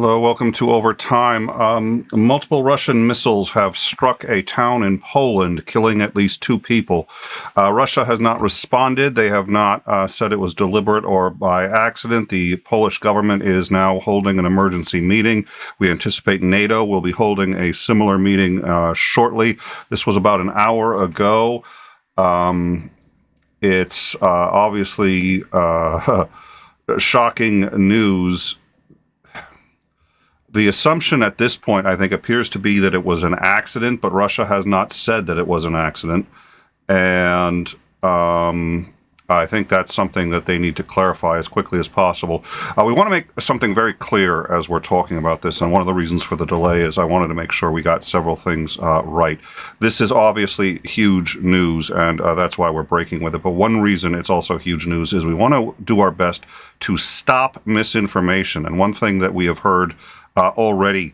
Hello, welcome to Overtime. Multiple Russian missiles have struck a town in Poland, killing at least 2 people. Russia has not responded. They have not said it was deliberate or by accident. The Polish government is now holding an emergency meeting. We anticipate NATO will be holding a similar meeting shortly. This was about an hour ago. It's obviously shocking news. The assumption at this point, I think, appears to be that it was an accident, but Russia has not said that it was an accident. And I think that's something that they need to clarify as quickly as possible. We want to make something very clear as we're talking about this, and one of the reasons for the delay is I wanted to make sure we got several things right. This is obviously huge news, and that's why we're breaking with it. But one reason it's also huge news is we want to do our best to stop misinformation. And one thing that we have heard already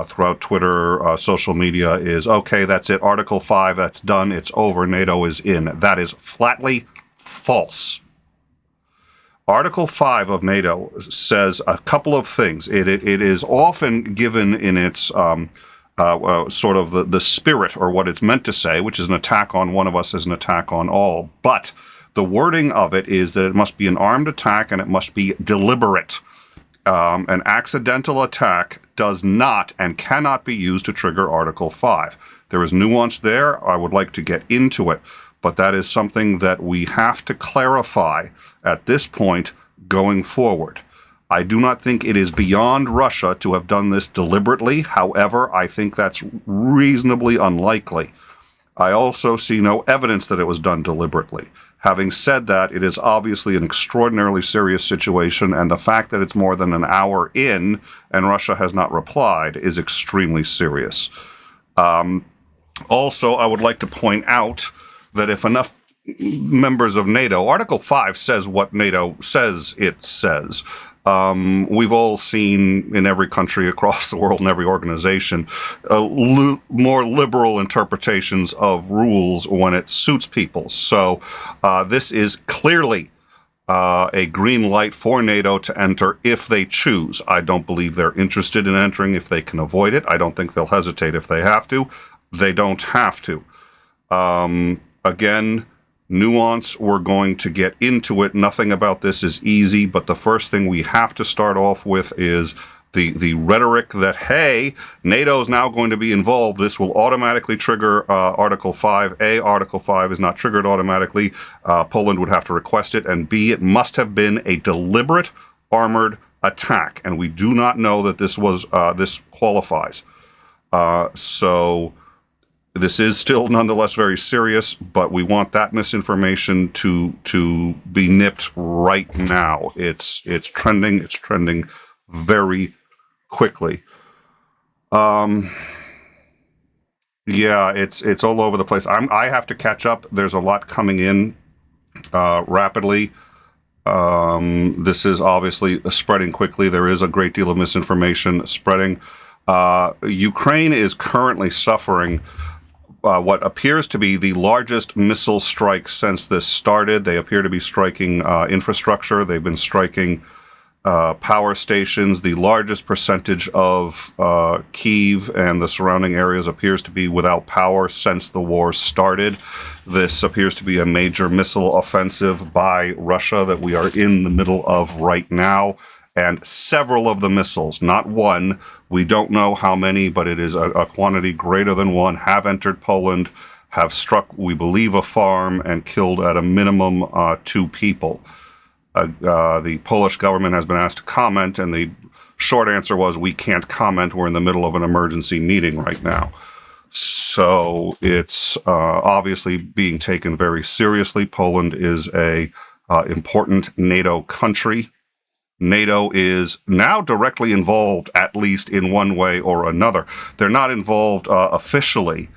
throughout Twitter, social media is, okay, that's it. Article 5, that's done. It's over. NATO is in. That is flatly false. Article 5 of NATO says a couple of things. It is often given in its sort of the spirit or what it's meant to say, which is an attack on one of us is an attack on all. But the wording of it is that it must be an armed attack and it must be deliberate. An accidental attack does not and cannot be used to trigger Article 5. There is nuance there. I would like to get into it, but that is something that we have to clarify at this point going forward. I do not think it is beyond Russia to have done this deliberately. However, I think that's reasonably unlikely. I also see no evidence that it was done deliberately. Having said that, it is obviously an extraordinarily serious situation, and the fact that it's more than an hour in and Russia has not replied is extremely serious. Also, I would like to point out that if enough members of NATO, Article 5 says what NATO says it says. We've all seen in every country across the world and every organization more liberal interpretations of rules when it suits people. So this is clearly a green light for NATO to enter if they choose. I don't believe they're interested in entering if they can avoid it. I don't think they'll hesitate if they have to. They don't have to. Again, nuance, we're going to get into it. Nothing about this is easy, but the first thing we have to start off with is the rhetoric that, hey, NATO is now going to be involved. This will automatically trigger Article 5. A, Article 5 is not triggered automatically. Poland would have to request it. And B, it must have been a deliberate armored attack. And we do not know that this was this qualifies. So this is still nonetheless very serious, but we want that misinformation to be nipped right now. It's trending. It's trending very quickly. Yeah, it's all over the place. I have to catch up. There's a lot coming in rapidly. This is obviously spreading quickly. There is a great deal of misinformation spreading. Ukraine is currently suffering what appears to be the largest missile strike since this started. They appear to be striking infrastructure. They've been striking power stations. The largest percentage of Kyiv and the surrounding areas appears to be without power since the war started. This appears to be a major missile offensive by Russia that we are in the middle of right now. And several of the missiles, not one, we don't know how many, but it is a quantity greater than one, have entered Poland, have struck, we believe, a farm and killed at a minimum 2 people. The Polish government has been asked to comment, and the short answer was, we can't comment. We're in the middle of an emergency meeting right now. So it's obviously being taken very seriously. Poland is a important NATO country. NATO is now directly involved, at least in one way or another. They're not involved officially,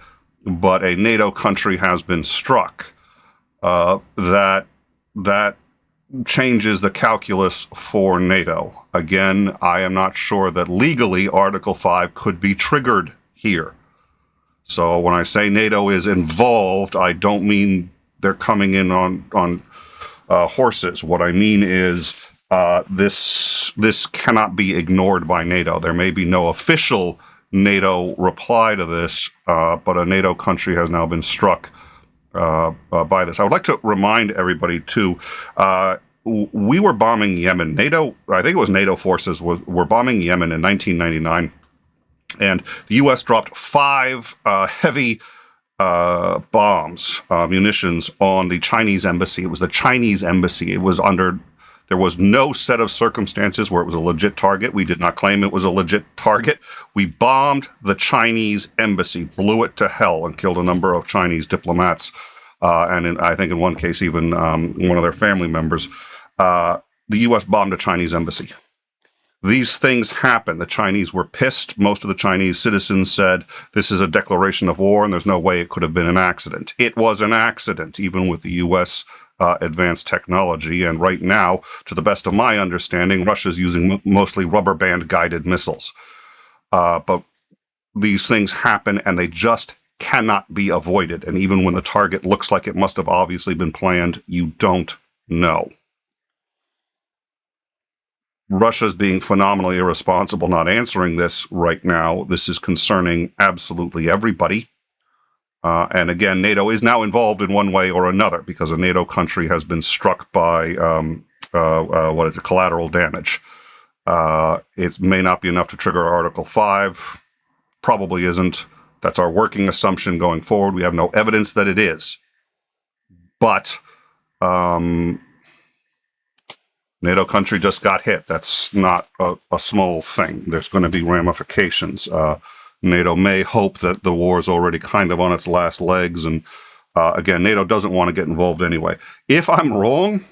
but a NATO country has been struck. That changes the calculus for NATO. Again, I am not sure that legally Article 5 could be triggered here. So when I say NATO is involved, I don't mean they're coming in on horses. What I mean is this cannot be ignored by NATO. There may be no official NATO reply to this, but a NATO country has now been struck by this. I would like to remind everybody, too, we were bombing Yemen. NATO, I think it was NATO forces, were bombing Yemen in 1999, and the U.S. dropped 5 heavy bombs, munitions, on the Chinese embassy. It was the Chinese embassy. It was there was no set of circumstances where it was a legit target. We did not claim it was a legit target. We bombed the Chinese embassy, blew it to hell, and killed a number of Chinese diplomats, and I think in one case even one of their family members. The U.S. bombed a Chinese embassy. These things happen. The Chinese were pissed. Most of the Chinese citizens said, this is a declaration of war, and there's no way it could have been an accident. It was an accident, even with the U.S. Advanced technology. And right now, to the best of my understanding, Russia's using mostly rubber band guided missiles. But these things happen, and they just cannot be avoided. And even when the target looks like it must have obviously been planned, you don't know. Russia's being phenomenally irresponsible not answering this right now. This is concerning absolutely everybody. And again, NATO is now involved in one way or another because a NATO country has been struck by, collateral damage. It may not be enough to trigger Article 5. Probably isn't. That's our working assumption going forward. We have no evidence that it is. But NATO country just got hit. That's not a small thing. There's going to be ramifications. NATO may hope that the war is already kind of on its last legs. And again, NATO doesn't want to get involved anyway. If I'm wrong,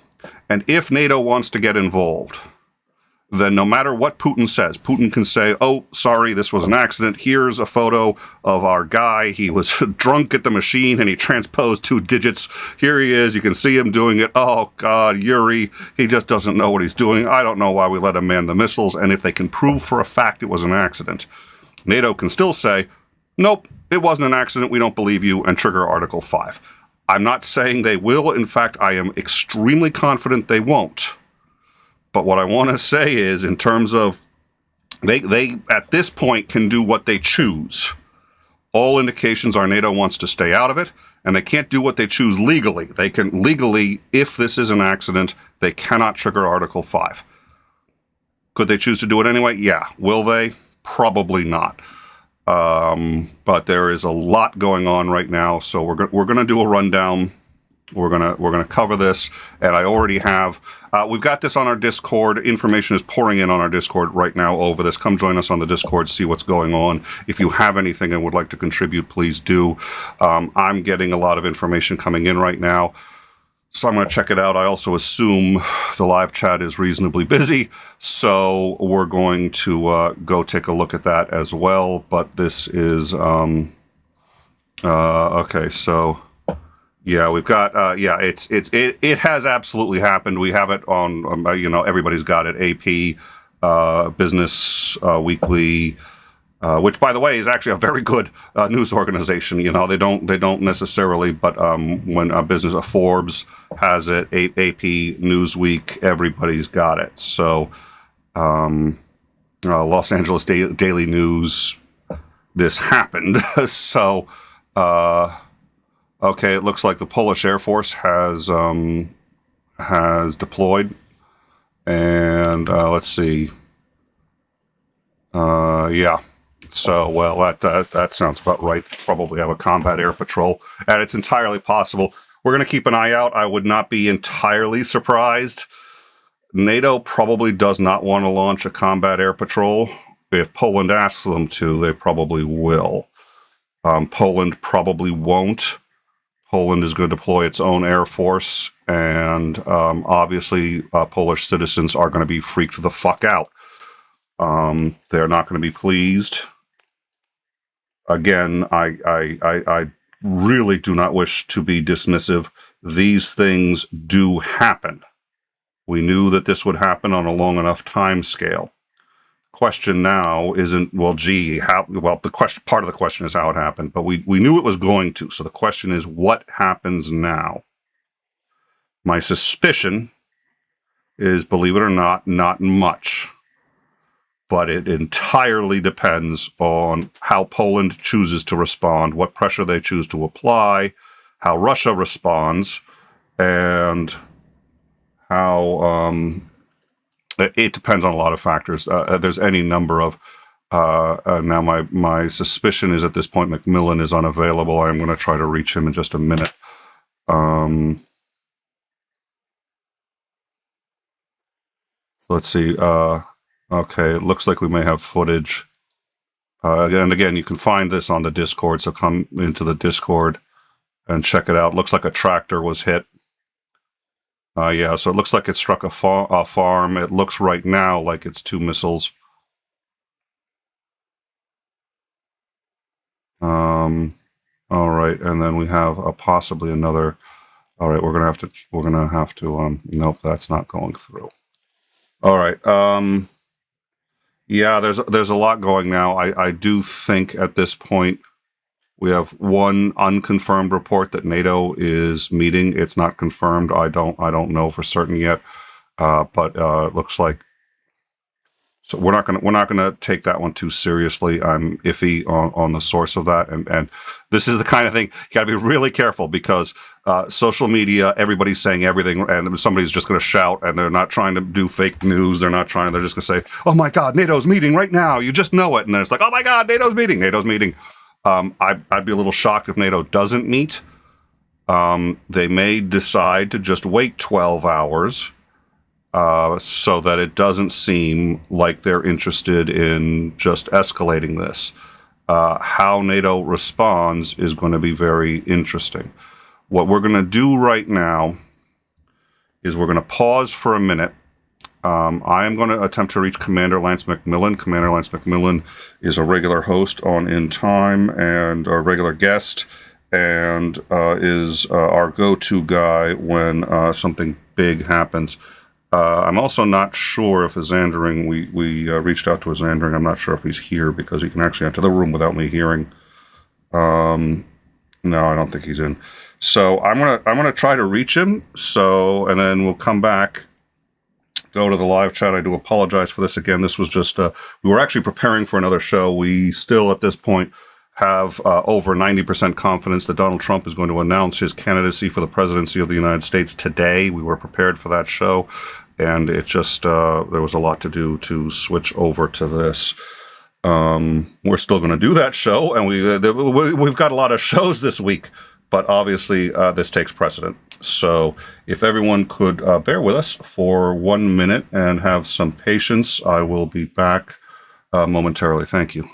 and if NATO wants to get involved, then no matter what Putin says, Putin can say, oh, sorry, this was an accident. Here's a photo of our guy. He was drunk at the machine and he transposed 2 digits. Here he is. You can see him doing it. Oh, God, Yuri, he just doesn't know what he's doing. I don't know why we let him man the missiles. And if they can prove for a fact it was an accident, NATO can still say, nope, it wasn't an accident. We don't believe you, and trigger Article 5. I'm not saying they will. In fact, I am extremely confident they won't. But what I want to say is, in terms of they at this point can do what they choose. All indications are NATO wants to stay out of it, and they can't do what they choose legally. They can legally, if this is an accident, they cannot trigger Article 5. Could they choose to do it anyway? Yeah. Will they? Probably not. But there is a lot going on right now, so we're going to do a rundown. We're gonna cover this, and I already have. We've got this on our Discord. Information is pouring in on our Discord right now over this. Come join us on the Discord, see what's going on. If you have anything and would like to contribute, please do. I'm getting a lot of information coming in right now, so I'm going to check it out. I also assume the live chat is reasonably busy, so we're going to go take a look at that as well. But this is okay. So. Yeah, we've got, it has absolutely happened. We have it on, everybody's got it. AP, Business Weekly, which, by the way, is actually a very good news organization. You know, they don't necessarily, but when Forbes has it, AP, Newsweek, everybody's got it. So, Los Angeles Daily News, this happened. So, okay, it looks like the Polish Air Force has deployed, and let's see. Yeah. So, well, that sounds about right. Probably have a combat air patrol, and it's entirely possible. We're going to keep an eye out. I would not be entirely surprised. NATO probably does not want to launch a combat air patrol. If Poland asks them to, they probably will. Poland probably won't. Poland is going to deploy its own air force, and obviously Polish citizens are going to be freaked the fuck out. They're not going to be pleased. Again, I really do not wish to be dismissive. These things do happen. We knew that this would happen on a long enough time scale. Question now isn't, well, gee, how, well, the question, part of the question is how it happened, but we knew it was going to. So the question is, what happens now? My suspicion is, believe it or not much. But it entirely depends on how Poland chooses to respond, what pressure they choose to apply, how Russia responds, and how it depends on a lot of factors. There's any number of now my suspicion is at this point Macmillan is unavailable. I'm going to try to reach him in just a minute. Let's see. Okay, it looks like we may have footage. And again, you can find this on the Discord, so come into the Discord and check it out. Looks like a tractor was hit. Yeah, so it looks like it struck a farm. It looks right now like it's 2 missiles. All right, and then we have possibly another. All right, we're gonna have to. Nope, that's not going through. All right. Yeah, there's a lot going now. I do think at this point we have one unconfirmed report that NATO is meeting. It's not confirmed. I don't know for certain yet, but it looks like. So we're not gonna take that one too seriously. I'm iffy on the source of that, and this is the kind of thing you got to be really careful because social media, everybody's saying everything, and somebody's just going to shout, and they're not trying to do fake news. They're just going to say, "Oh my God, NATO's meeting right now." You just know it, and then it's like, "Oh my God, NATO's meeting." I'd be a little shocked if NATO doesn't meet. They may decide to just wait 12 hours. So that it doesn't seem like they're interested in just escalating this. How NATO responds is going to be very interesting. What we're going to do right now is we're going to pause for a minute. I am going to attempt to reach Commander Lance Macmillan. Commander Lance Macmillan is a regular host on In Time and a regular guest, and is our go-to guy when something big happens. I'm also not sure if 𝐓𝐢𝐬𝐿𝐤𝐸, we reached out to 𝐓𝐢𝐬𝐿𝐤𝐸. I'm not sure if he's here because he can actually enter the room without me hearing. No, I don't think he's in. So I'm gonna try to reach him. And then we'll come back, go to the live chat. I do apologize for this again. This was just we were actually preparing for another show. We still at this point have over 90% confidence that Donald Trump is going to announce his candidacy for the presidency of the United States today. We were prepared for that show, and it just there was a lot to do to switch over to this. We're still going to do that show, and we've got a lot of shows this week, but obviously this takes precedent. So if everyone could bear with us for 1 minute and have some patience, I will be back momentarily. Thank you.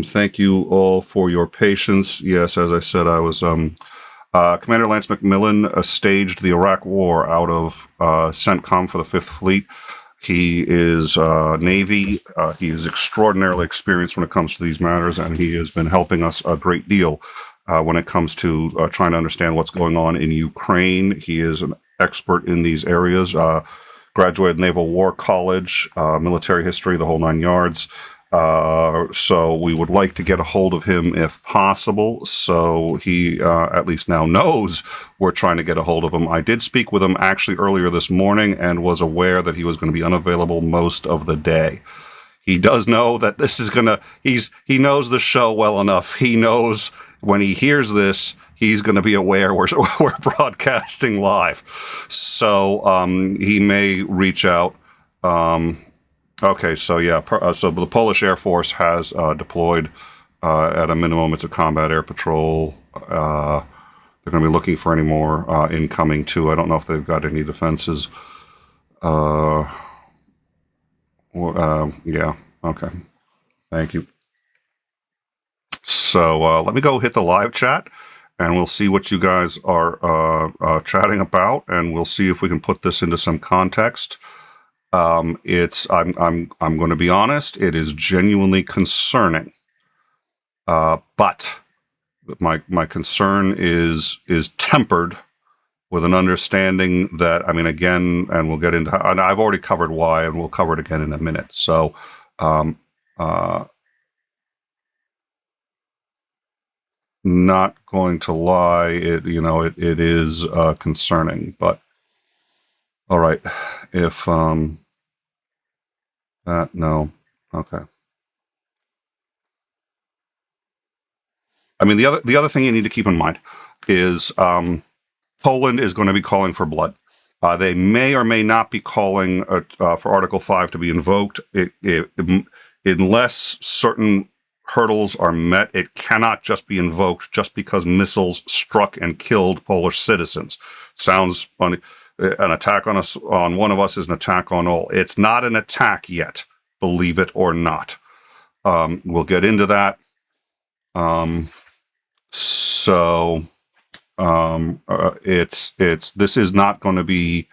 Thank you all for your patience. Yes, as I said, I was Commander Lance McMillan staged the Iraq War out of CENTCOM for the 5th Fleet. He is Navy. He is extraordinarily experienced when it comes to these matters, and he has been helping us a great deal when it comes to trying to understand what's going on in Ukraine. He is an expert in these areas. Graduated Naval War College, military history, the whole 9 yards. So we would like to get a hold of him if possible. So he at least now knows we're trying to get a hold of him. I did speak with him actually earlier this morning and was aware that he was going to be unavailable most of the day. He does know that this is he knows the show well enough. He knows when he hears this, he's going to be aware we're broadcasting live. So he may reach out. Okay, so yeah, so the Polish Air Force has deployed at a minimum. It's a combat air patrol. They're going to be looking for any more incoming too. I don't know if they've got any defenses. Yeah, okay. Thank you. So let me go hit the live chat, and we'll see what you guys are chatting about, and we'll see if we can put this into some context. I'm going to be honest, it is genuinely concerning. But my concern is tempered with an understanding that, I mean, again, and we'll get into, and I've already covered why, and we'll cover it again in a minute. So, not going to lie, it is concerning, but all right. If no, okay. I mean, the other thing you need to keep in mind is Poland is going to be calling for blood. They may or may not be calling for Article 5 to be invoked. Unless certain hurdles are met, it cannot just be invoked just because missiles struck and killed Polish citizens. Sounds funny. An attack on one of us is an attack on all. It's not an attack yet, believe it or not. We'll get into that. This is not going to be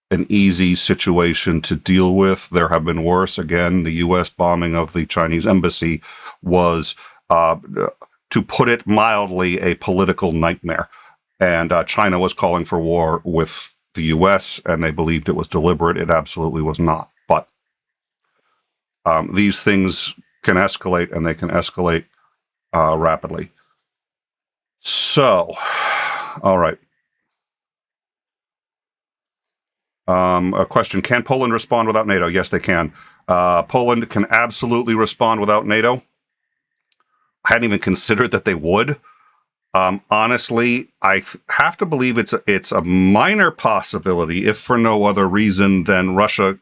an easy situation to deal with. There have been worse. Again, the U.S. bombing of the Chinese embassy was, to put it mildly, a political nightmare. And China was calling for war with the U.S., and they believed it was deliberate. It absolutely was not. But these things can escalate, and they can escalate rapidly. So, all right. A question: can Poland respond without NATO? Yes, they can. Poland can absolutely respond without NATO. I hadn't even considered that they would. Honestly, I have to believe it's a minor possibility, if for no other reason than Russia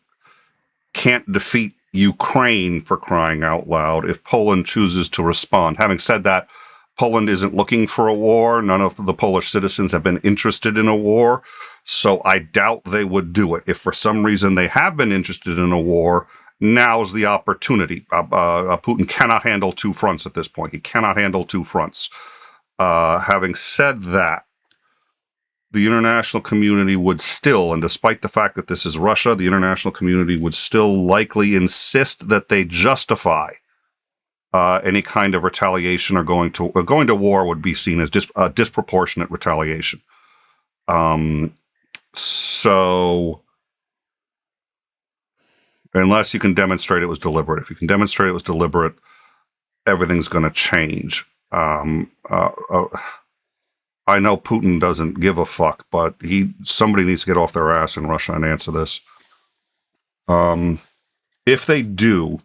can't defeat Ukraine, for crying out loud, if Poland chooses to respond. Having said that, Poland isn't looking for a war. None of the Polish citizens have been interested in a war, so I doubt they would do it. If for some reason they have been interested in a war, now's the opportunity. Putin cannot handle two fronts at this point. He cannot handle two fronts. Having said that, the international community would still, and despite the fact that this is Russia, the international community would still likely insist that they justify any kind of retaliation, or going to war would be seen as disproportionate retaliation. So, unless you can demonstrate it was deliberate. If you can demonstrate it was deliberate, everything's going to change. I know Putin doesn't give a fuck, but somebody needs to get off their ass in Russia and answer this. If they do,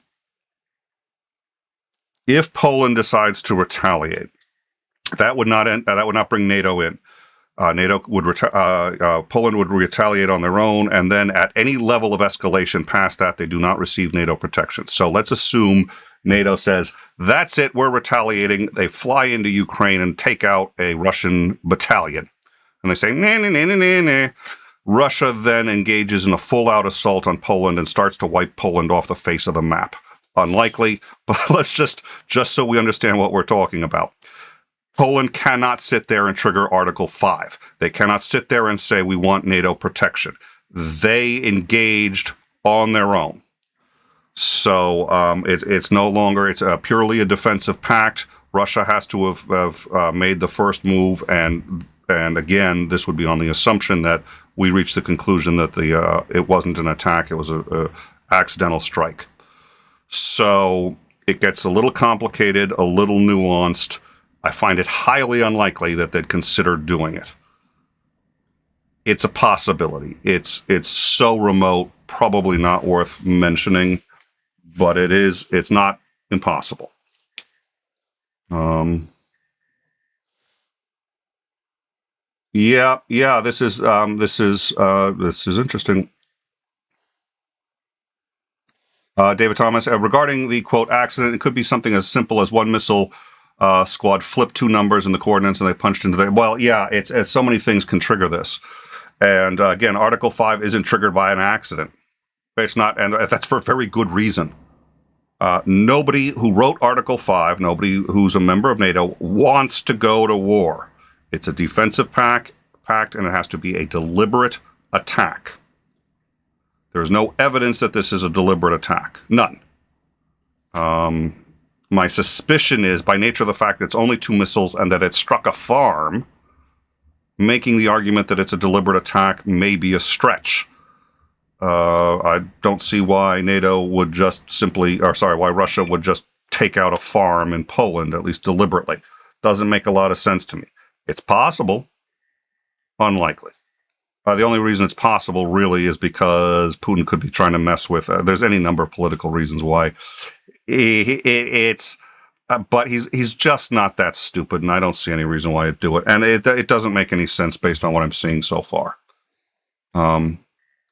if Poland decides to retaliate, that would not bring NATO in. Poland would retaliate on their own, and then at any level of escalation past that, they do not receive NATO protection. So let's assume NATO says, that's it, we're retaliating. They fly into Ukraine and take out a Russian battalion. And they say, nah, nah, nah, nah, nah, nah. Russia then engages in a full-out assault on Poland and starts to wipe Poland off the face of the map. Unlikely, but let's just so we understand what we're talking about. Poland cannot sit there and trigger Article 5. They cannot sit there and say, we want NATO protection. They engaged on their own. So it's no longer, it's purely a defensive pact. Russia has to have made the first move, and again, this would be on the assumption that we reached the conclusion that it wasn't an attack, it was a accidental strike. So it gets a little complicated, a little nuanced. I find it highly unlikely that they'd consider doing it. It's a possibility. It's so remote, probably not worth mentioning, but it's not impossible. Yeah, this is interesting. David Thomas, regarding the quote accident, it could be something as simple as one missile squad flipped two numbers in the coordinates and they punched into there. Well, yeah, it's so many things can trigger this. And again, Article 5 isn't triggered by an accident. It's not, and that's for a very good reason. Nobody who wrote Article 5, nobody who's a member of NATO, wants to go to war. It's a defensive pact, and it has to be a deliberate attack. There is no evidence that this is a deliberate attack. None. My suspicion is, by nature of the fact that it's only two missiles and that it struck a farm, making the argument that it's a deliberate attack may be a stretch. I don't see why NATO would just why Russia would just take out a farm in Poland, at least deliberately. Doesn't make a lot of sense to me. It's possible. Unlikely. The only reason it's possible, really, is because Putin could be trying to mess with. There's any number of political reasons why. But he's just not that stupid, and I don't see any reason why he'd do it. And it doesn't make any sense based on what I'm seeing so far.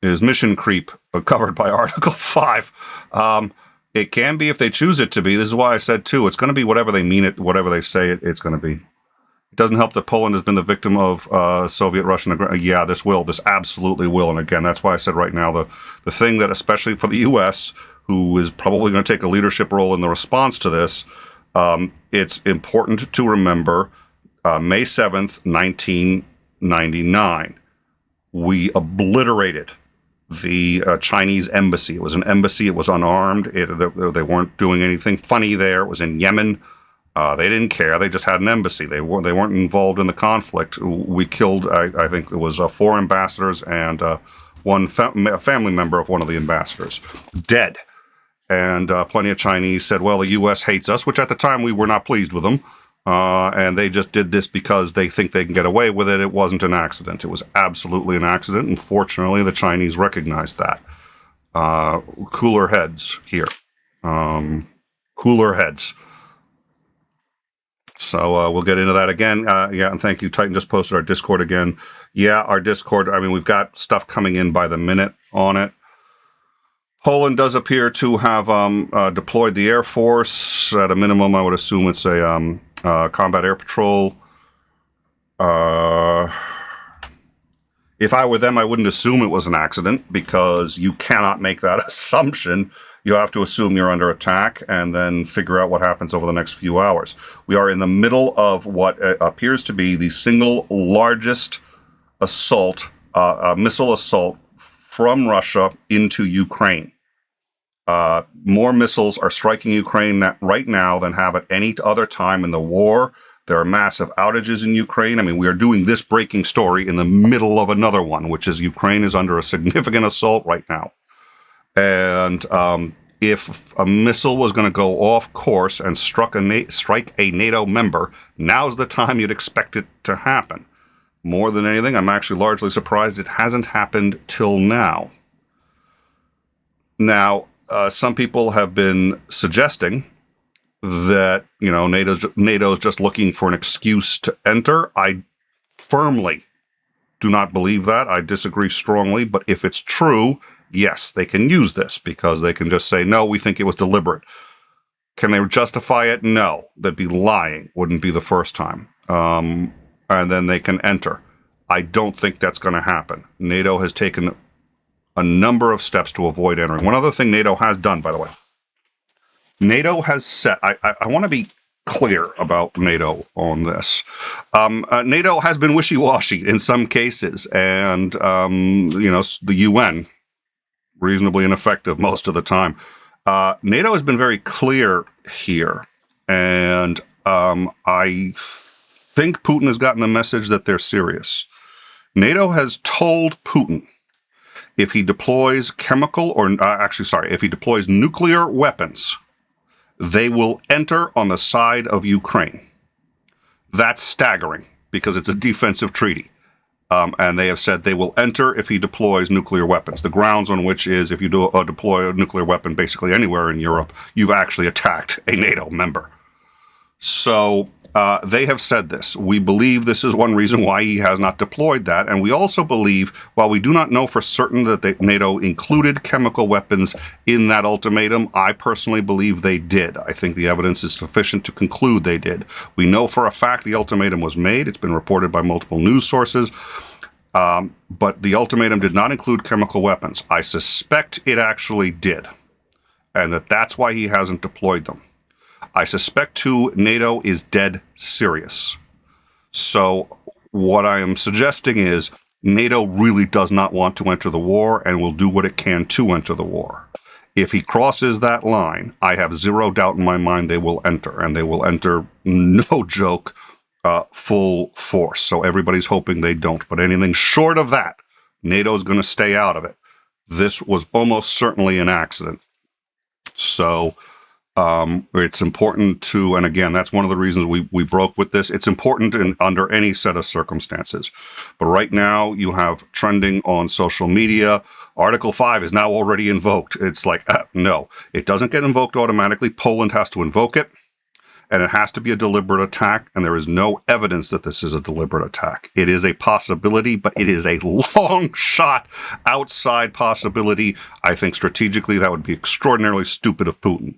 Is mission creep covered by Article 5? It can be if they choose it to be. This is why I said, too, it's going to be whatever they mean it, whatever they say it's going to be. It doesn't help that Poland has been the victim of Soviet-Russian aggression. Yeah, this will. This absolutely will. And again, that's why I said right now, the thing that, especially for the U.S., who is probably going to take a leadership role in the response to this, it's important to remember May 7th, 1999. We obliterated the Chinese embassy. It was an embassy. It was unarmed. They weren't doing anything funny there. It was in Yemen. They didn't care. They just had an embassy. They weren't involved in the conflict. We killed, I think it was 4 ambassadors and one family member of one of the ambassadors. Dead. And plenty of Chinese said, well, the U.S. hates us, which at the time we were not pleased with them. And they just did this because they think they can get away with it. It wasn't an accident. It was absolutely an accident. And fortunately, the Chinese recognized that. Cooler heads here. Cooler heads. So we'll get into that again. And thank you. Titan just posted our Discord again. Yeah, our Discord. I mean, we've got stuff coming in by the minute on it. Poland does appear to have deployed the Air Force. At a minimum, I would assume it's a combat air patrol. If I were them, I wouldn't assume it was an accident, because you cannot make that assumption. You have to assume you're under attack and then figure out what happens over the next few hours. We are in the middle of what appears to be the single largest assault, missile assault from Russia into Ukraine. More missiles are striking Ukraine right now than have at any other time in the war. There are massive outages in Ukraine. I mean, we are doing this breaking story in the middle of another one, which is Ukraine is under a significant assault right now. And if a missile was going to go off course and strike a NATO member, now's the time you'd expect it to happen. More than anything, I'm actually largely surprised it hasn't happened till now. Now, some people have been suggesting that, NATO's just looking for an excuse to enter. I firmly do not believe that. I disagree strongly. But if it's true, yes, they can use this, because they can just say, no, we think it was deliberate. Can they justify it? No. They'd be lying. Wouldn't be the first time. And then they can enter. I don't think that's going to happen. NATO has taken a number of steps to avoid entering. One other thing NATO has done, by the way. NATO has set, I want to be clear about NATO on this. NATO has been wishy-washy in some cases, and the UN reasonably ineffective most of the time. NATO has been very clear here, and I think Putin has gotten the message that they're serious. NATO has told Putin if he deploys if he deploys nuclear weapons, they will enter on the side of Ukraine. That's staggering because it's a defensive treaty. And they have said they will enter if he deploys nuclear weapons. The grounds on which is if you deploy a nuclear weapon basically anywhere in Europe, you've actually attacked a NATO member. So they have said this. We believe this is one reason why he has not deployed that. And we also believe, while we do not know for certain that NATO included chemical weapons in that ultimatum, I personally believe they did. I think the evidence is sufficient to conclude they did. We know for a fact the ultimatum was made. It's been reported by multiple news sources. But the ultimatum did not include chemical weapons. I suspect it actually did. And that's why he hasn't deployed them. I suspect, too, NATO is dead serious. So what I am suggesting is NATO really does not want to enter the war and will do what it can to enter the war. If he crosses that line, I have zero doubt in my mind they will enter, and they will enter, no joke, full force. So everybody's hoping they don't. But anything short of that, NATO is going to stay out of it. This was almost certainly an accident. So it's important to, and again, that's one of the reasons we broke with this. It's important under any set of circumstances. But right now, you have trending on social media. Article 5 is now already invoked. It's like, no, it doesn't get invoked automatically. Poland has to invoke it, and it has to be a deliberate attack, and there is no evidence that this is a deliberate attack. It is a possibility, but it is a long shot outside possibility. I think strategically that would be extraordinarily stupid of Putin.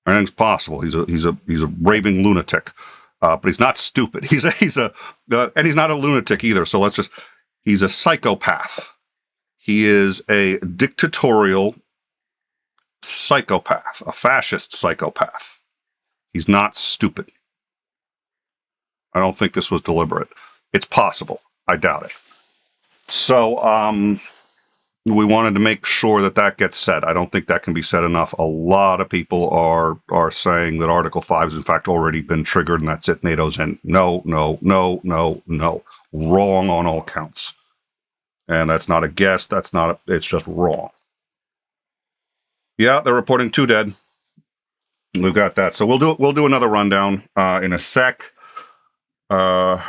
Anything's possible. He's a raving lunatic, but he's not stupid. And he's not a lunatic either. So he's a psychopath. He is a dictatorial psychopath, a fascist psychopath. He's not stupid. I don't think this was deliberate. It's possible. I doubt it. So, we wanted to make sure that gets said. I don't think that can be said enough. A lot of people are saying that Article 5 has in fact already been triggered and that's it. NATO's in. No. Wrong on all counts. And that's not a guess. It's just wrong. Yeah, they're reporting 2 dead. We've got that. So we'll do another rundown in a sec. All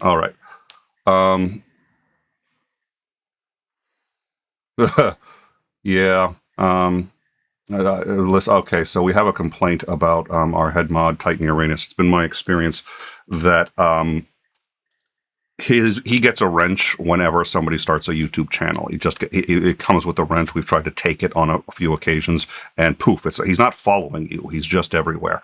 right. Yeah. Okay, so we have a complaint about our head mod, Titan Uranus. It's been my experience that he gets a wrench whenever somebody starts a YouTube channel. It comes with a wrench. We've tried to take it on a few occasions, and poof! He's not following you. He's just everywhere.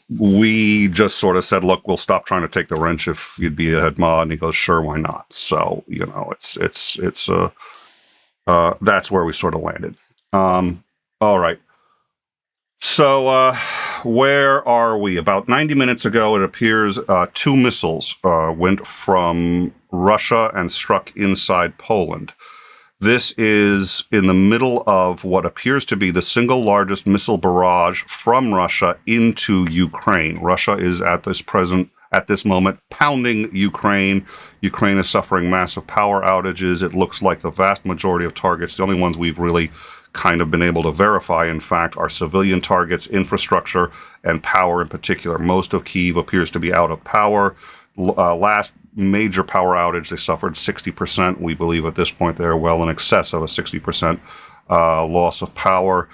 We just sort of said, look, we'll stop trying to take the wrench if you'd be a head mod, and he goes, sure, why not? So that's where we sort of landed. All right. So, where are we? About 90 minutes ago, it appears 2 missiles went from Russia and struck inside Poland. This is in the middle of what appears to be the single largest missile barrage from Russia into Ukraine. Russia is at this moment pounding Ukraine. Ukraine is suffering massive power outages. It looks like the vast majority of targets, the only ones we've really kind of been able to verify, in fact, are civilian targets, infrastructure, and power in particular. Most of Kyiv appears to be out of power. Last major power outage, they suffered 60%. We believe at this point they're well in excess of a 60% loss of power.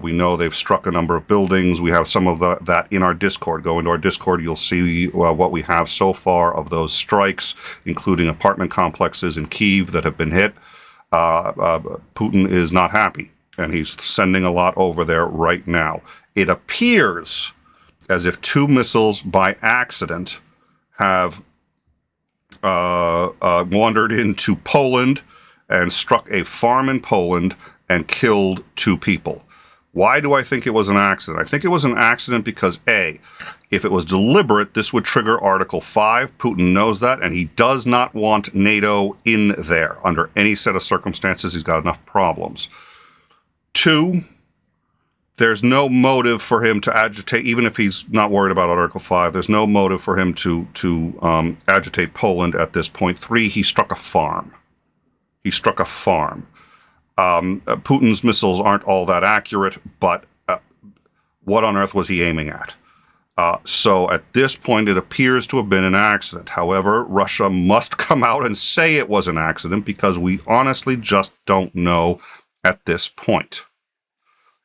We know they've struck a number of buildings. We have some of that in our Discord. Go into our Discord, you'll see what we have so far of those strikes, including apartment complexes in Kyiv that have been hit. Putin is not happy, and he's sending a lot over there right now. It appears as if 2 missiles by accident have wandered into Poland and struck a farm in Poland and killed 2 people. Why do I think it was an accident? I think it was an accident because, A, if it was deliberate, this would trigger Article 5. Putin knows that, and he does not want NATO in there under any set of circumstances. He's got enough problems. 2, there's no motive for him to agitate, even if he's not worried about Article 5, there's no motive for him to agitate Poland at this point. 3, he struck a farm. He struck a farm. Putin's missiles aren't all that accurate, but what on earth was he aiming at? So at this point, it appears to have been an accident. However, Russia must come out and say it was an accident because we honestly just don't know at this point.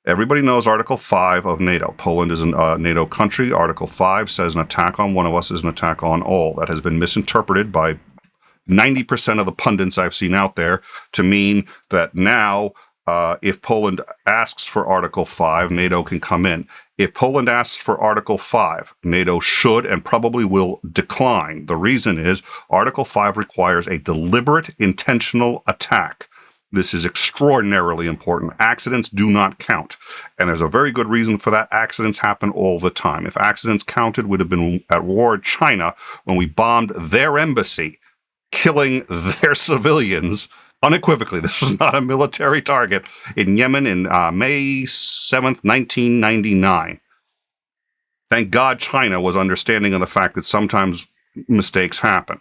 Everybody knows Article 5 of NATO. Poland is a NATO country. Article 5 says an attack on one of us is an attack on all. That has been misinterpreted by 90% of the pundits I've seen out there to mean that now, if Poland asks for Article 5, NATO can come in. If Poland asks for Article 5, NATO should and probably will decline. The reason is Article 5 requires a deliberate, intentional attack. This is extraordinarily important. Accidents do not count. And there's a very good reason for that. Accidents happen all the time. If accidents counted, we'd have been at war with China when we bombed their embassy, killing their civilians unequivocally. This was not a military target in Yemen in May 7th, 1999. Thank God China was understanding of the fact that sometimes mistakes happen.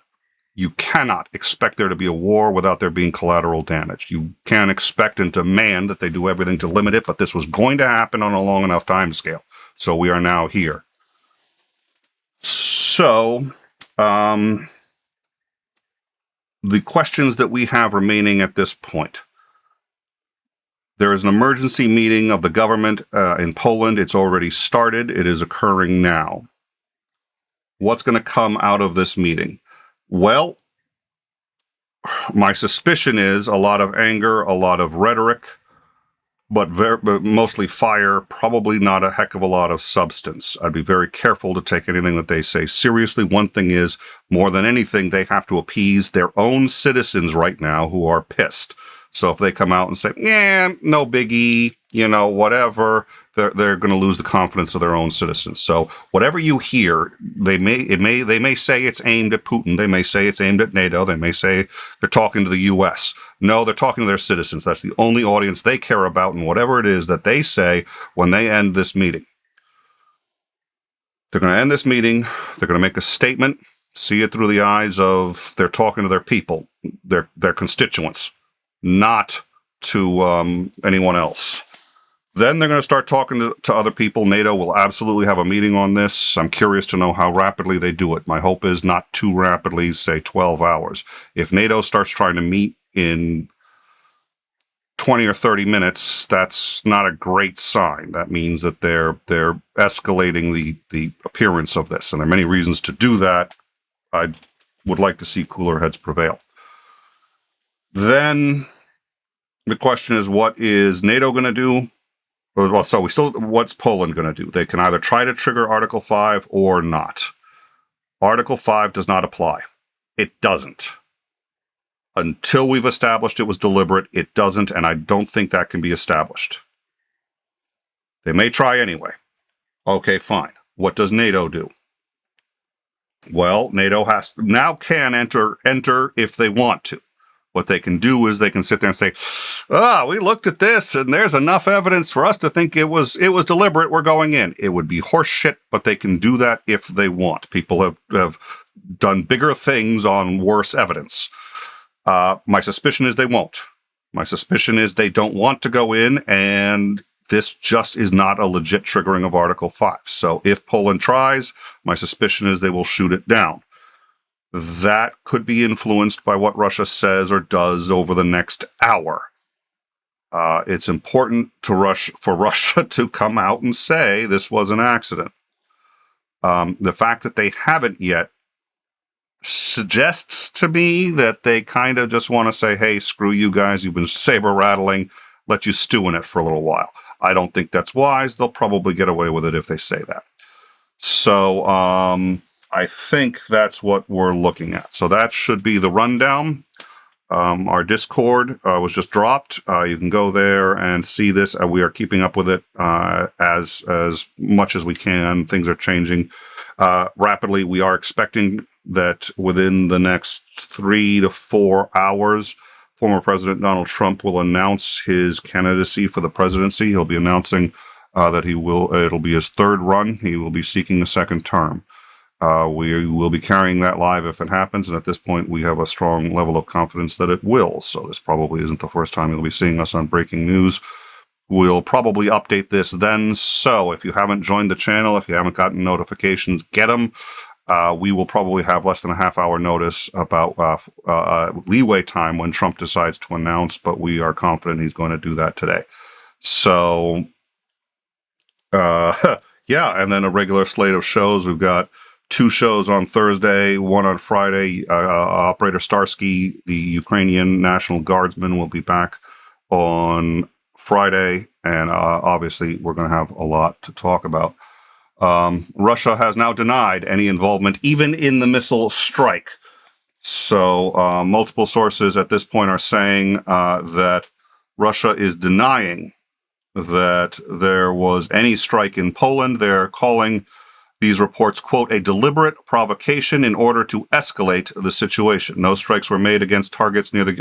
You cannot expect there to be a war without there being collateral damage. You can't expect and demand that they do everything to limit it, but this was going to happen on a long enough time scale. So we are now here. So, the questions that we have remaining at this point. There is an emergency meeting of the government in Poland. It's already started. It is occurring now. What's going to come out of this meeting? Well, my suspicion is a lot of anger, a lot of rhetoric, but mostly fire, probably not a heck of a lot of substance. I'd be very careful to take anything that they say seriously. One thing is, more than anything, they have to appease their own citizens right now who are pissed. So if they come out and say, yeah, no biggie, whatever, they're going to lose the confidence of their own citizens. So whatever you hear, they may say it's aimed at Putin. They may say it's aimed at NATO. They may say they're talking to the U.S. No, they're talking to their citizens. That's the only audience they care about, and whatever it is that they say when they end this meeting. They're going to end this meeting. They're going to make a statement, see it through the eyes of they're talking to their people, their constituents, not to anyone else. Then they're going to start talking to other people. NATO will absolutely have a meeting on this. I'm curious to know how rapidly they do it. My hope is not too rapidly, say 12 hours. If NATO starts trying to meet in 20 or 30 minutes, that's not a great sign. That means that they're escalating the appearance of this. And there are many reasons to do that. I would like to see cooler heads prevail. Then the question is, what is NATO going to do? Well, so what's Poland going to do? They can either try to trigger Article 5 or not. Article 5 does not apply. It doesn't. Until we've established it was deliberate, it doesn't, and I don't think that can be established. They may try anyway. Okay, fine. What does NATO do? Well, NATO can enter if they want to. What they can do is they can sit there and say, we looked at this and there's enough evidence for us to think it was deliberate. We're going in. It would be horse shit, but they can do that if they want. People have done bigger things on worse evidence. My suspicion is they won't. My suspicion is they don't want to go in, and this just is not a legit triggering of Article 5. So if Poland tries, my suspicion is they will shoot it down. That could be influenced by what Russia says or does over the next hour. It's important for Russia to come out and say this was an accident. The fact that they haven't yet suggests to me that they kind of just want to say, hey, screw you guys, you've been saber rattling, let you stew in it for a little while. I don't think that's wise. They'll probably get away with it if they say that. So, I think that's what we're looking at. So that should be the rundown. Our Discord was just dropped. You can go there and see this. We are keeping up with it as much as we can. Things are changing rapidly. We are expecting that within the next 3 to 4 hours, former President Donald Trump will announce his candidacy for the presidency. He'll be announcing that it'll be his third run. He will be seeking a second term. We will be carrying that live if it happens, and at this point we have a strong level of confidence that it will. So this probably isn't the first time you'll be seeing us on breaking news. We'll probably update this then. So if you haven't joined the channel, if you haven't gotten notifications, get them. We will probably have less than a half-hour notice about leeway time when Trump decides to announce, but we are confident he's going to do that today. So, yeah, and then a regular slate of shows. We've got 2 shows on Thursday, 1 on Friday. Operator Starsky, the Ukrainian National Guardsman, will be back on Friday, and obviously we're going to have a lot to talk about. Russia has now denied any involvement, even in the missile strike. So multiple sources at this point are saying that Russia is denying that there was any strike in Poland. They're calling these reports, quote, a deliberate provocation in order to escalate the situation. No strikes were made against targets near the...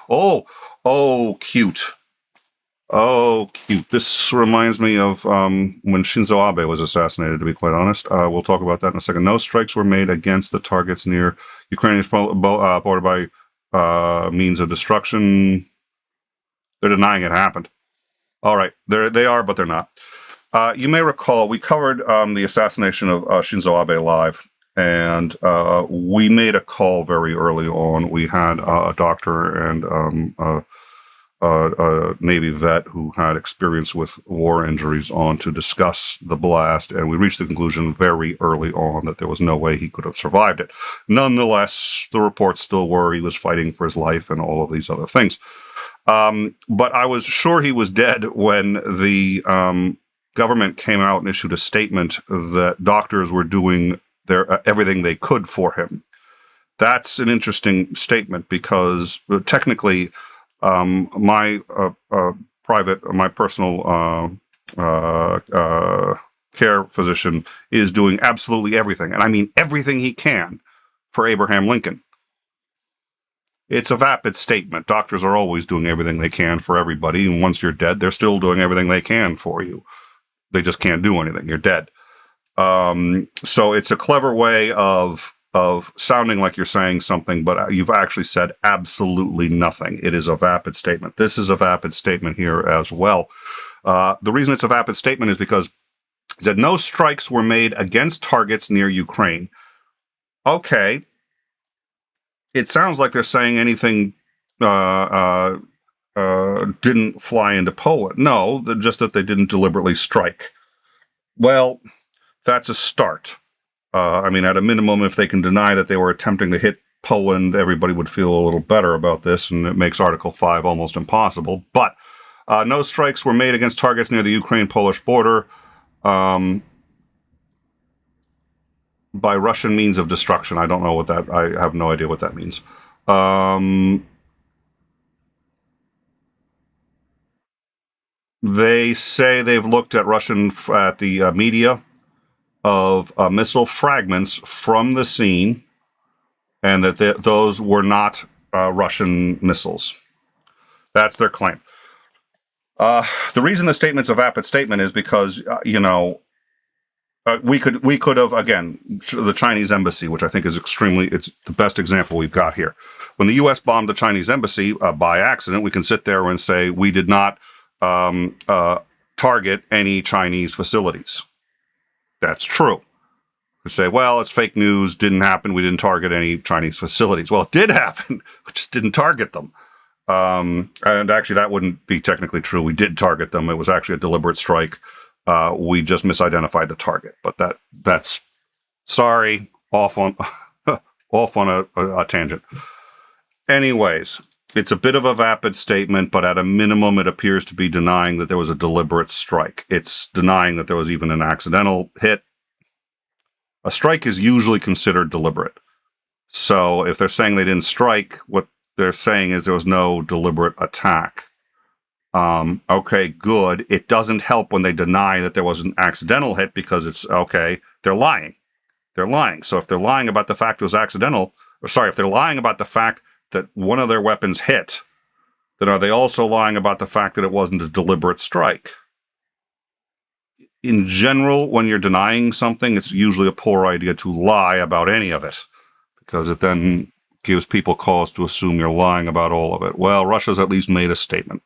Oh, cute. Oh, cute. This reminds me of when Shinzo Abe was assassinated, to be quite honest. We'll talk about that in a second. No strikes were made against the targets near Ukraine's border by means of destruction. They're denying it happened. All right. They are, but they're not. You may recall we covered the assassination of Shinzo Abe live, and we made a call very early on. We had a doctor and a Navy vet who had experience with war injuries on to discuss the blast, and we reached the conclusion very early on that there was no way he could have survived it. Nonetheless, the reports still were he was fighting for his life and all of these other things. But I was sure he was dead when the government came out and issued a statement that doctors were doing everything they could for him. That's an interesting statement because technically, my personal care physician is doing absolutely everything, and I mean everything he can for Abraham Lincoln. It's a vapid statement. Doctors are always doing everything they can for everybody, and once you're dead, they're still doing everything they can for you. They just can't do anything. You're dead. So it's a clever way of sounding like you're saying something, but you've actually said absolutely nothing. It is a vapid statement. This is a vapid statement here as well. The reason it's a vapid statement is because it said no strikes were made against targets near Ukraine. Okay. It sounds like they're saying anything didn't fly into Poland. No, just that they didn't deliberately strike. Well, that's a start. I mean, at a minimum, if they can deny that they were attempting to hit Poland, everybody would feel a little better about this, and it makes Article 5 almost impossible. But no strikes were made against targets near the Ukraine-Polish border by Russian means of destruction. I don't know what that... I have no idea what that means. They say they've looked at the media of missile fragments from the scene, and that those were not Russian missiles. That's their claim. The reason the statement's a vapid statement is because, we could have, again, the Chinese embassy, which I think is it's the best example we've got here. When the U.S. bombed the Chinese embassy by accident, we can sit there and say we did not target any Chinese facilities. That's true. We say, well, it's fake news, didn't happen, we didn't target any Chinese facilities. Well, it did happen, we just didn't target them. And actually, that wouldn't be technically true. We did target them. It was actually a deliberate strike. We just misidentified the target. But that's sorry, off on a tangent. Anyways, it's a bit of a vapid statement, but at a minimum, it appears to be denying that there was a deliberate strike. It's denying that there was even an accidental hit. A strike is usually considered deliberate. So if they're saying they didn't strike, what they're saying is there was no deliberate attack. Okay, good. It doesn't help when they deny that there was an accidental hit because it's, okay, they're lying. They're lying. So if they're lying about the fact it was accidental, or sorry, if they're lying about the fact that one of their weapons hit, then are they also lying about the fact that it wasn't a deliberate strike? In general, when you're denying something, it's usually a poor idea to lie about any of it, because it then gives people cause to assume you're lying about all of it. Well, Russia's at least made a statement.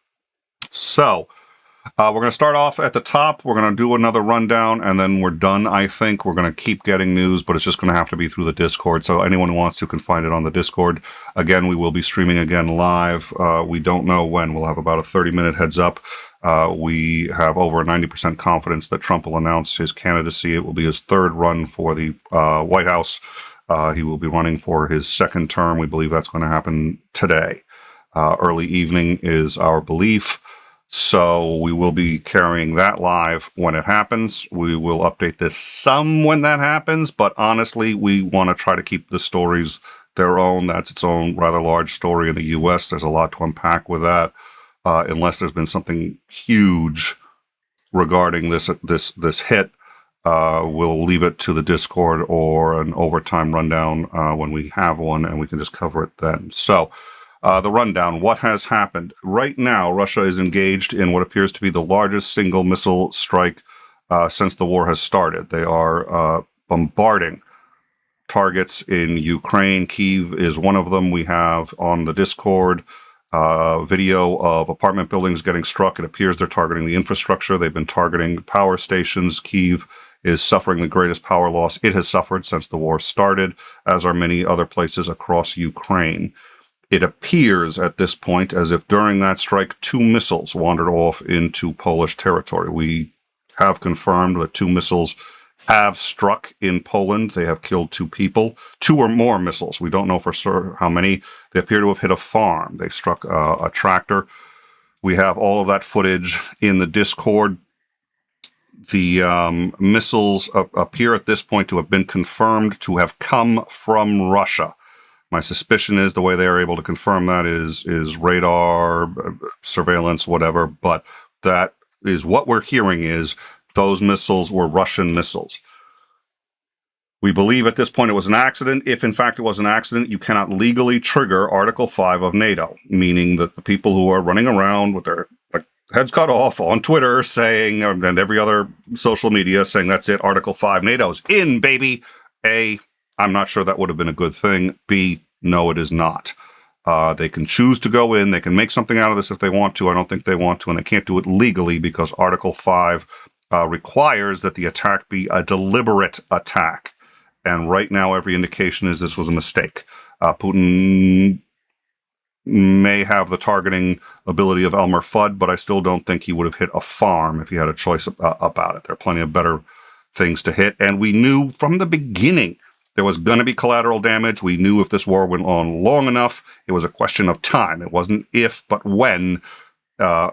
So, we're going to start off at the top. We're going to do another rundown, and then we're done, I think. We're going to keep getting news, but it's just going to have to be through the Discord. So anyone who wants to can find it on the Discord. Again, we will be streaming again live. We don't know when. We'll have about a 30-minute heads up. We have over a 90% confidence that Trump will announce his candidacy. It will be his third run for the White House. He will be running for his second term. We believe that's going to happen today. Early evening is our belief. So we will be carrying that live when it happens. We will update this some when that happens, but honestly, we want to try to keep the stories their own. That's its own rather large story in the U.S. There's a lot to unpack with that, unless there's been something huge regarding this hit. We'll leave it to the Discord or an overtime rundown when we have one, and we can just cover it then. So. The rundown, what has happened? Right now, Russia is engaged in what appears to be the largest single missile strike since the war has started. They are bombarding targets in Ukraine. Kyiv is one of them. We have on the Discord video of apartment buildings getting struck. It appears they're targeting the infrastructure. They've been targeting power stations. Kyiv is suffering the greatest power loss it has suffered since the war started, as are many other places across Ukraine. It appears at this point as if during that strike, 2 missiles wandered off into Polish territory. We have confirmed that 2 missiles have struck in Poland. They have killed 2 people. 2 or more missiles. We don't know for sure how many. They appear to have hit a farm. They struck a tractor. We have all of that footage in the Discord. The missiles appear at this point to have been confirmed to have come from Russia. My suspicion is the way they are able to confirm that is radar, surveillance, whatever, but that is what we're hearing is those missiles were Russian missiles. We believe at this point it was an accident. If in fact it was an accident, you cannot legally trigger Article 5 of NATO, meaning that the people who are running around with their heads cut off on Twitter saying, and every other social media saying, that's it, Article 5, NATO's in, baby. A, I'm not sure that would have been a good thing. B, no, it is not. They can choose to go in. They can make something out of this if they want to. I don't think they want to, and they can't do it legally because Article 5 requires that the attack be a deliberate attack. And right now, every indication is this was a mistake. Putin may have the targeting ability of Elmer Fudd, but I still don't think he would have hit a farm if he had a choice about it. There are plenty of better things to hit. And we knew from the beginning there was going to be collateral damage. We knew if this war went on long enough, it was a question of time. It wasn't if, but when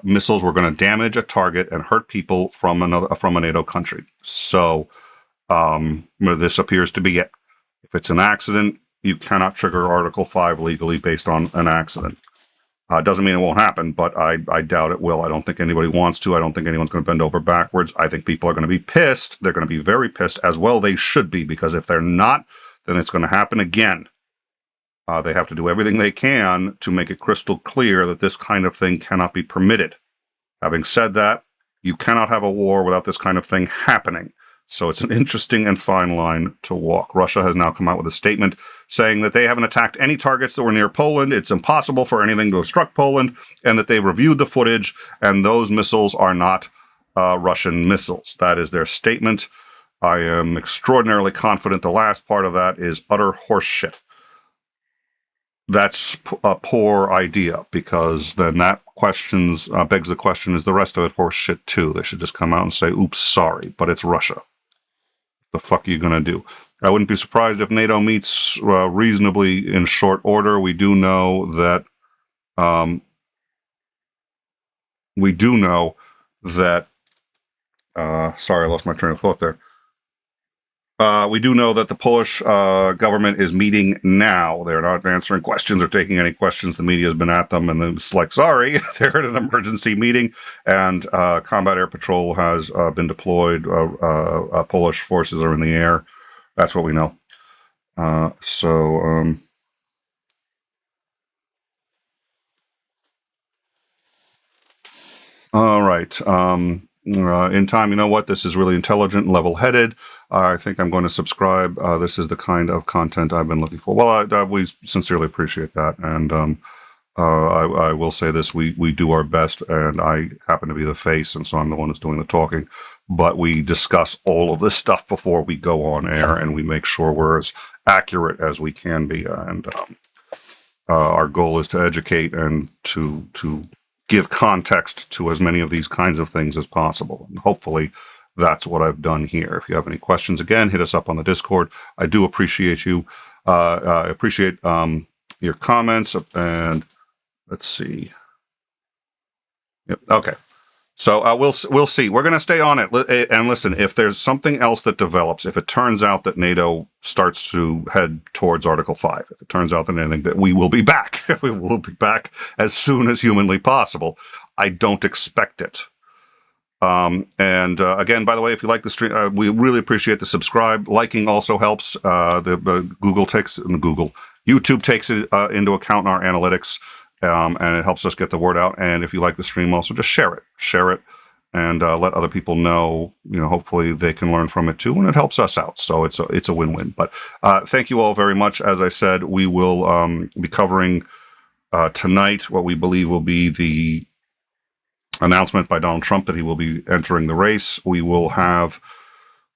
missiles were going to damage a target and hurt people from a NATO country. So this appears to be it. If it's an accident, you cannot trigger Article 5 legally based on an accident. Doesn't mean it won't happen, but I doubt it will. I don't think anybody wants to. I don't think anyone's going to bend over backwards. I think people are going to be pissed. They're going to be very pissed, as well they should be, because if they're not, then it's going to happen again. They have to do everything they can to make it crystal clear that this kind of thing cannot be permitted. Having said that, you cannot have a war without this kind of thing happening. So it's an interesting and fine line to walk. Russia has now come out with a statement saying that they haven't attacked any targets that were near Poland. It's impossible for anything to have struck Poland, and that they've reviewed the footage, and those missiles are not Russian missiles. That is their statement. I am extraordinarily confident the last part of that is utter horseshit. That's a poor idea, because then that begs the question, is the rest of it horseshit too? They should just come out and say, oops, sorry, but it's Russia. The fuck are you going to do? I wouldn't be surprised if NATO meets reasonably in short order. We do know that sorry, I lost my train of thought there. We do know that the Polish government is meeting now. They're not answering questions or taking any questions. The media has been at them, and it's like, sorry, they're at an emergency meeting, and Combat Air Patrol has been deployed. Polish forces are in the air. That's what we know. All right. In time, you know what? This is really intelligent and level-headed. I think I'm going to subscribe. This is the kind of content I've been looking for. Well, we sincerely appreciate that. And I will say this, we do our best, and I happen to be the face, and so I'm the one who's doing the talking. But we discuss all of this stuff before we go on air, and we make sure we're as accurate as we can be. And our goal is to educate and to give context to as many of these kinds of things as possible. And hopefully that's what I've done here. If you have any questions, again, hit us up on the Discord. I do appreciate you. I appreciate your comments. And let's see. Yep. Okay. So we'll see. We're going to stay on it. And listen, if there's something else that develops, if it turns out that NATO starts to head towards Article 5, if it turns out that anything, that we will be back. We will be back as soon as humanly possible. I don't expect it. Again, by the way, if you like the stream, we really appreciate the subscribe. Liking also helps. YouTube takes it into account in our analytics. And it helps us get the word out. And if you like the stream, also just share it, and let other people know. Hopefully they can learn from it too, and it helps us out. So it's a win-win. But thank you all very much. As I said, we will be covering tonight what we believe will be the announcement by Donald Trump that he will be entering the race. We will have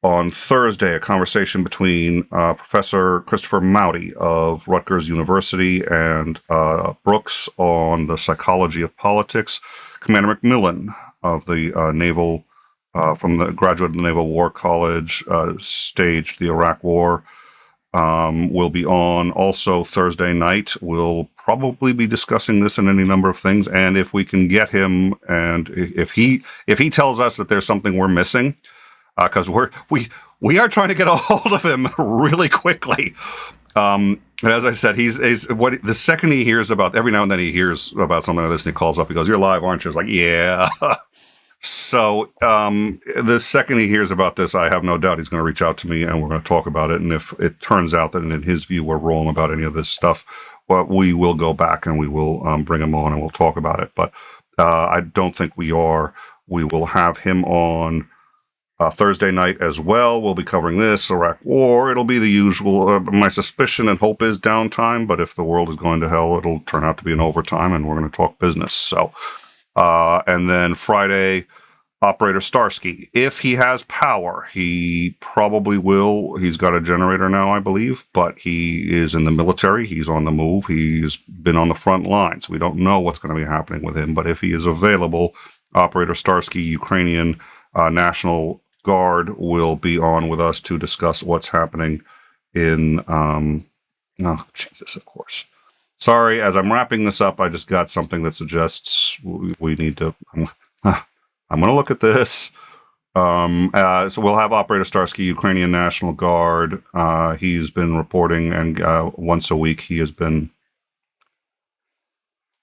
on Thursday a conversation between Professor Christopher Mouty of Rutgers University and Brooks on the psychology of politics. Commander McMillan of the from the graduate of the Naval War College, staged the Iraq War, will be on also Thursday night. We'll probably be discussing this and any number of things. And if we can get him, and if he tells us that there's something we're missing, because we are trying to get a hold of him really quickly. And as I said, he's what the second he hears about, every now and then he hears about something like this, and he calls up. He goes, "You're live, aren't you?" It's like, yeah. So the second he hears about this, I have no doubt he's going to reach out to me, and we're going to talk about it. And if it turns out that in his view we're wrong about any of this stuff, well, we will go back and we will bring him on and we'll talk about it. But I don't think we are. We will have him on Thursday night as well. We'll be covering this Iraq War. It'll be the usual. My suspicion and hope is downtime, but if the world is going to hell, it'll turn out to be an overtime, and we're going to talk business. So, and then Friday, Operator Starsky. If he has power, he probably will. He's got a generator now, I believe, but he is in the military. He's on the move. He's been on the front lines. We don't know what's going to be happening with him, but if he is available, Operator Starsky, Ukrainian National Guard, will be on with us to discuss what's happening in Jesus, of course. Sorry, as I'm wrapping this up, I just got something that suggests we need to. I'm going to look at this. So we'll have Operator Starsky, Ukrainian National Guard. He's been reporting, and once a week he has been.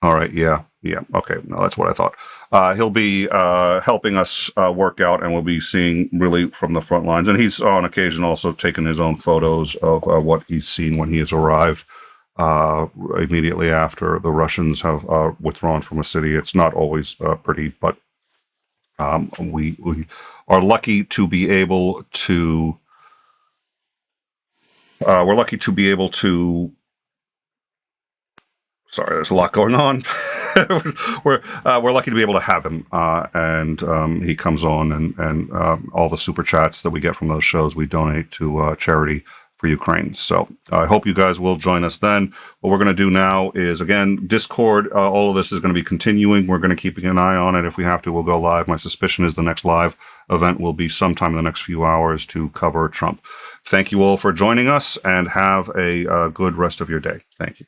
All right, yeah. Okay, no, that's what I thought. He'll be helping us work out, and we'll be seeing really from the front lines. And he's on occasion also taken his own photos of what he's seen when he has arrived immediately after the Russians have withdrawn from a city. It's not always pretty, but we are lucky to be able to. We're lucky to be able to. Sorry, there's a lot going on. we're lucky to be able to have him, and he comes on, and all the super chats that we get from those shows we donate to charity for Ukraine. So I hope you guys will join us then. What we're going to do now is, again, Discord. All of this is going to be continuing. We're going to keep an eye on it. If we have to, we'll go live. My suspicion is the next live event will be sometime in the next few hours to cover Trump. Thank you all for joining us, and have a good rest of your day. Thank you.